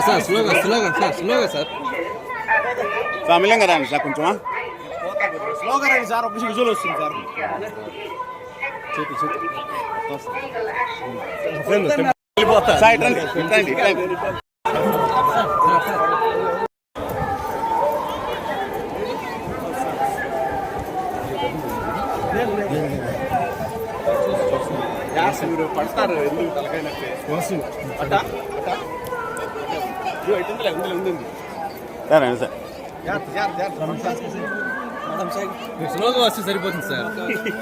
Sir స్లోగా sir ఫ్యామిలీగా రండి sir కొంచెం స్లోగా రండి సార్, ఒక విజువల్ వస్తుంది సార్. సైడ్ రండి రండి రండి. మీరు పడతారు ఎందుకు తలకాయ నొప్పి? అట్టా అట్టా ఉంది. రండి సార్. స్లోగా వస్తే సరిపోతుంది సార్.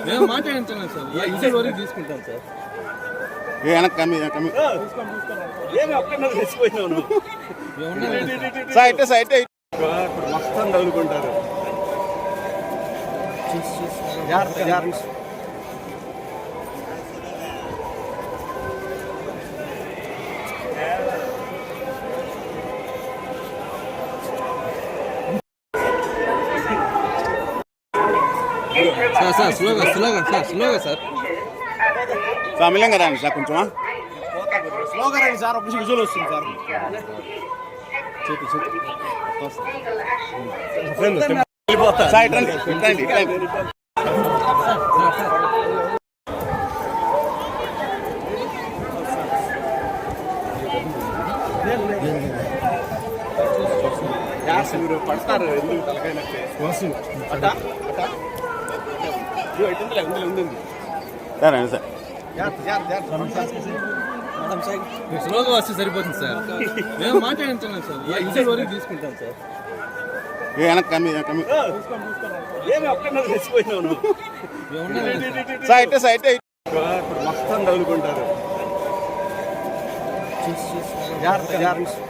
మేము మాట్లాడించాను సార్, విజువల్ వరకు తీసుకుంటాం సార్. వెనక్కి కమ్మి ఏమి అక్కడ తెచ్చిపోయినావు నువ్వు? సైడ్ సైడ్ ఇప్పుడు మొత్తం తగులుకుంటారు. జాగ్రత్త. సార్ స్లోగా సార్ ఫ్యామిలీగా రండి సార్ కొంచెం స్లోగా రండి సార్, ఒక విజువల్ వస్తుంది సార్. సైడ్ రండి రండి రండి. మీరు పడతారు ఎందుకు తలకాయ నొప్పి? అట్టా అట్టా ఉంది. రండి సార్. స్లోగా వస్తే సరిపోతుంది సార్. మేము మాట్లాడించాను సార్, విజువల్ వరకు తీసుకుంటాం సార్. వెనక్కి కమ్మి ఏమి అక్కడ తెచ్చిపోయినావు నువ్వు? సైడ్ సైడ్ ఇప్పుడు మొత్తం తగులుకుంటారు. జాగ్రత్త.